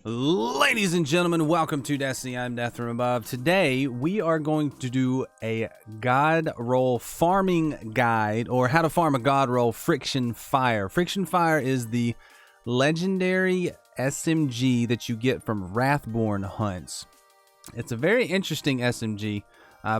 Ladies and gentlemen, welcome to Destiny. I'm Death from Above. Today, we are going to do a god roll farming guide, or how to farm a god roll Friction Fire. Friction Fire is the legendary SMG that you get from Wrathborn hunts. It's a very interesting SMG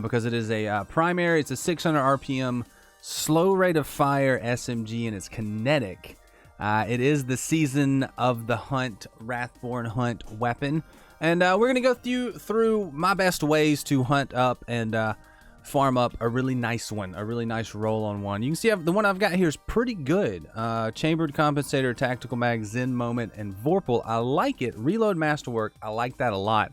because it is a primary, it's a 600 RPM slow rate of fire SMG, and it's kinetic. It is the season of the hunt, Wrathborn hunt weapon. And we're going to go through my best ways to hunt up and farm up a really nice one, a really nice roll on one. You can see the one I've got here is pretty good. Chambered Compensator, Tactical Mag, Zen Moment, and VORPAL. I like it. Reload Masterwork, I like that a lot.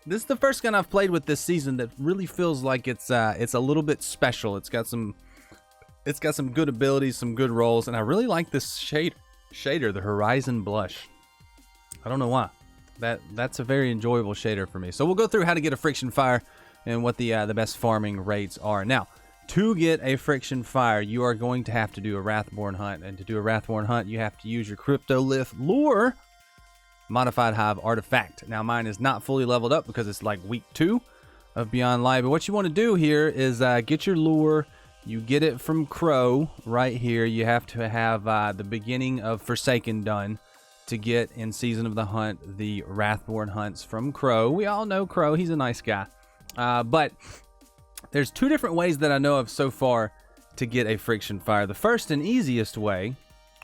This is the first gun I've played with this season that really feels like it's a little bit special. It's got some good abilities, some good rolls, and I really like this shader, the Horizon Blush. I don't know why. That's a very enjoyable shader for me. So we'll go through how to get a Friction Fire and what the best farming rates are. Now, to get a Friction Fire, you are going to have to do a Wrathborn hunt, and to do a Wrathborn hunt, you have to use your CRYPTOLITH lure modified HIVE artifact. Now, mine is not fully leveled up because it's like week 2 of Beyond Light, but what you want to do here is get your lure. You get it from Crow right here. You have to have the beginning of Forsaken done to get in Season of the Hunt the Wrathborn hunts from Crow. We all know Crow. He's a nice guy. But there's 2 different ways that I know of so far to get a Friction Fire. The first and easiest way,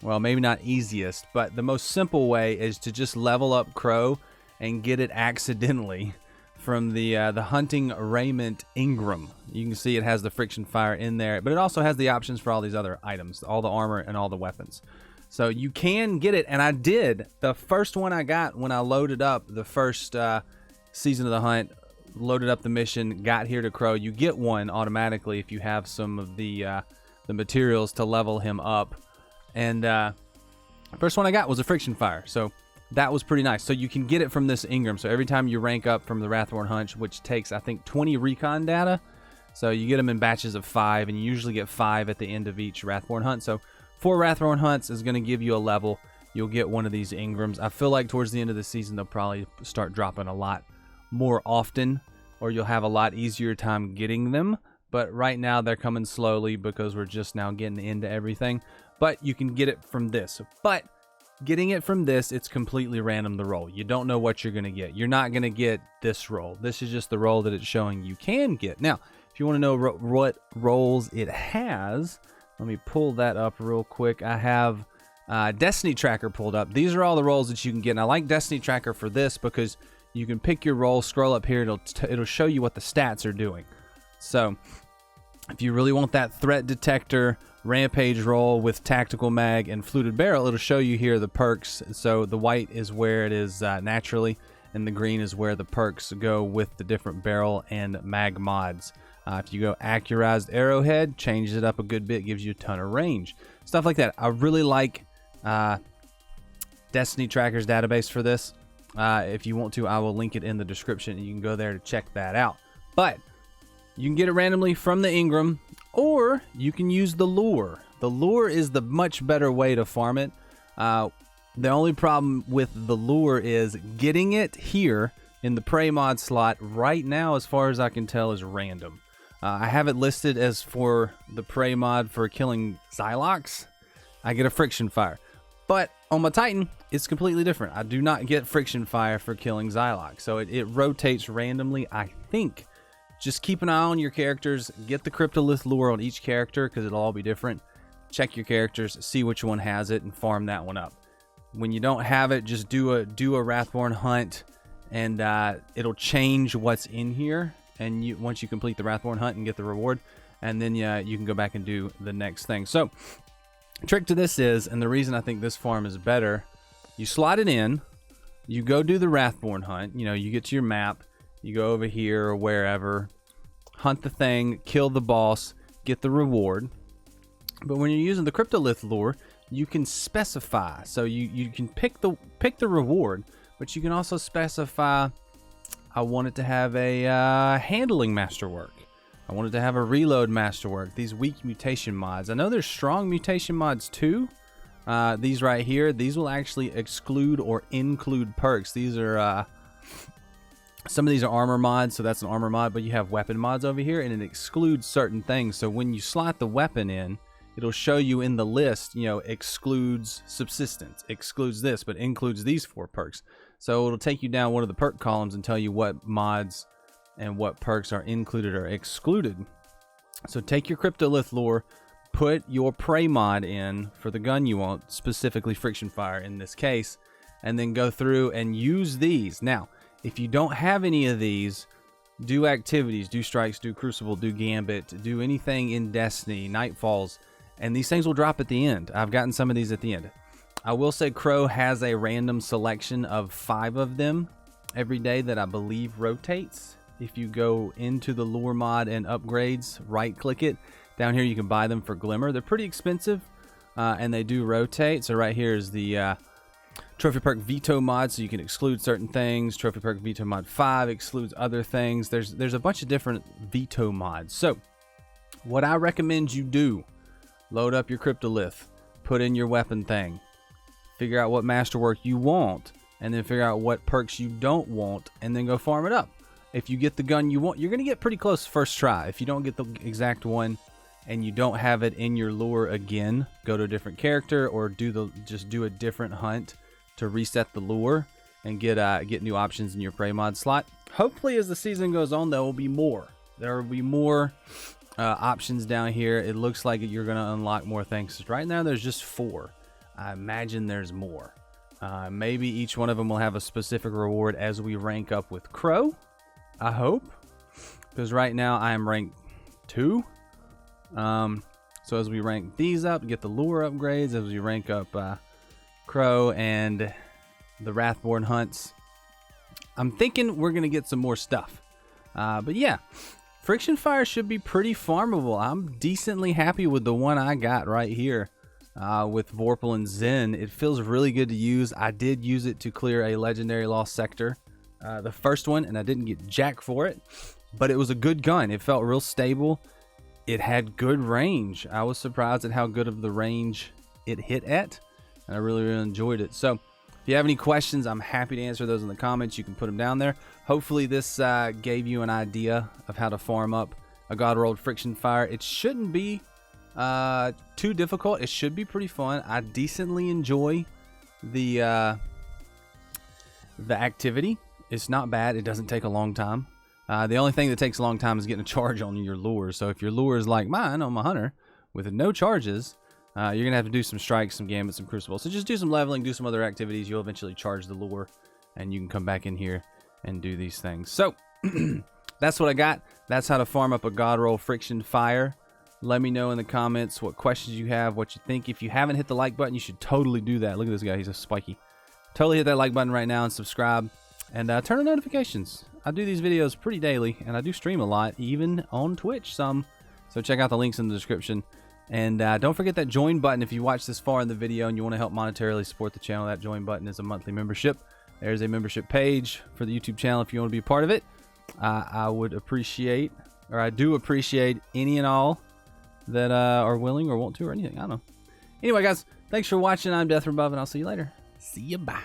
well, maybe not easiest, but the most simple way is to just level up Crow and get it accidentally from the hunting RAIMENT ENGRAM. You can see it has the Friction Fire in there, but it also has the options for all these other items, all the armor and all the weapons. So you can get it, and I did. The first one I got when I loaded up the first Season of the Hunt, loaded up the mission, got here to Crow. You get one automatically if you have some of the materials to level him up. And first one I got was a Friction Fire, so that was pretty nice. So you can get it from this Engram. So every time you rank up from the Wrathborn Hunt, which takes, I think, 20 recon data. So you get them in batches of 5, and you usually get 5 at the end of each Wrathborn Hunt. So 4 Wrathborn Hunts is going to give you a level. You'll get one of these Engrams. I feel like towards the end of the season, they'll probably start dropping a lot more often, or you'll have a lot easier time getting them. But right now, they're coming slowly because we're just now getting into everything. But you can get it from this. But getting it from this, it's completely random, the roll. You don't know what you're going to get. You're not going to get this roll. This is just the roll that it's showing you can get. Now, if you want to know what rolls it has, let me pull that up real quick. I have Destiny Tracker pulled up. These are all the rolls that you can get. And I like Destiny Tracker for this because you can pick your roll, scroll up here, it'll show you what the stats are doing. So if you really want that threat detector rampage roll with tactical mag and fluted barrel, it'll show you here the perks. So the white is where it is naturally, and the green is where the perks go with the different barrel and mag mods. If you go accurized arrowhead, changes it up a good bit, gives you a ton of range, stuff like that. I really like Destiny Tracker's database for this. If you want to, I will link it in the description, and you can go there to check that out. But you can get it randomly from the Engram, or you can use the lure. The lure is the much better way to farm it. The only problem with the lure is getting it here in the prey mod slot right now, as far as I can tell, is random. I have it listed as for the prey mod for killing Xylox. I get a Friction Fire. But on my Titan, it's completely different. I do not get Friction Fire for killing Xylox. So it rotates randomly, I think. Just keep an eye on your characters. Get the CRYPTOLITH lure on each character because it'll all be different. Check your characters, see which one has it, and farm that one up. When you don't have it, just do a Wrathborn hunt, and it'll change what's in here. And once you complete the Wrathborn hunt and get the reward, and then you can go back and do the next thing. So, trick to this is, and the reason I think this farm is better, you slot it in, you go do the Wrathborn hunt. You know, you get to your map. You go over here or wherever, hunt the thing, kill the boss, get the reward. But when you're using the CRYPTOLITH lure, you can specify. So you can pick the reward, but you can also specify, I want it to have a handling masterwork. I want it to have a reload masterwork. These weak mutation mods. I know there's strong mutation mods too, these right here, these will actually exclude or include perks. These are some of these are armor mods, so that's an armor mod, but you have weapon mods over here, and it excludes certain things. So when you slot the weapon in, it'll show you in the list, you know, excludes subsistence, excludes this, but includes these 4 perks. So it'll take you down one of the perk columns and tell you what mods and what perks are included or excluded. So take your CRYPTOLITH lore, put your prey mod in for the gun you want, specifically friction fire in this case, and then go through and use these. Now, if you don't have any of these, do activities, do strikes, do crucible, do gambit, do anything in Destiny, Nightfalls, and these things will drop at the end. I've gotten some of these at the end. I will say Crow has a random selection of 5 of them every day that I believe rotates. If you go into the lore mod and upgrades, right click it. Down here you can buy them for Glimmer. They're pretty expensive and they do rotate. So right here is the Trophy Perk Veto mod, so you can exclude certain things. Trophy Perk Veto mod 5 excludes other things. There's a bunch of different veto mods. So what I recommend you do, load up your CRYPTOLITH, put in your weapon thing, figure out what masterwork you want, and then figure out what perks you don't want, and then go farm it up. If you get the gun you want, you're going to get pretty close first try. If you don't get the exact one and you don't have it in your lure again, go to a different character or just do a different hunt to reset the lure and get new options in your prey mod slot. Hopefully as the season goes on, there will be more. There will be more options down here. It looks like you're going to unlock more things. Right now there's just 4. I imagine there's more. Maybe each one of them will have a specific reward as we rank up with Crow. I hope, because right now I am ranked 2. So as we rank these up, get the lure upgrades, as we rank up Crow and the Wrathborn hunts, I'm thinking we're gonna get some more stuff. But yeah, Friction Fire should be pretty farmable. I'm decently happy with the one I got right here with VORPAL and Zen. It feels really good to use. I did use it to clear a legendary lost sector, the first one, and I didn't get jack for it, but it was a good gun. It felt real stable. It had good range. I was surprised at how good of the range it hit at, and I really enjoyed it. So if you have any questions, I'm happy to answer those in the comments. You can put them down there. Hopefully this gave you an idea of how to farm up a God Rolled Friction Fire. It shouldn't be too difficult. It should be pretty fun. I decently enjoy the activity. It's not bad. It doesn't take a long time. The only thing that takes a long time is getting a charge on your lure. So if your lure is like mine on my hunter with no charges, you're going to have to do some strikes, some gambits, some crucibles. So just do some leveling, do some other activities. You'll eventually charge the lure, and you can come back in here and do these things. So that's what I got. That's how to farm up a God Roll Friction Fire. Let me know in the comments what questions you have, what you think. If you haven't hit the like button, you should totally do that. Look at this guy. He's a spiky. Totally hit that like button right now and subscribe. And turn on notifications. I do these videos pretty daily, and I do stream a lot, even on Twitch some. So check out the links in the description. And don't forget that join button if you watch this far in the video and you want to help monetarily support the channel. That join button is a monthly membership. There's a membership page for the YouTube channel if you want to be a part of it. I would appreciate, or I do appreciate any and all that are willing or want to or anything. I don't know. Anyway, guys, thanks for watching. I'm Death from Above, and I'll see you later. See ya, bye.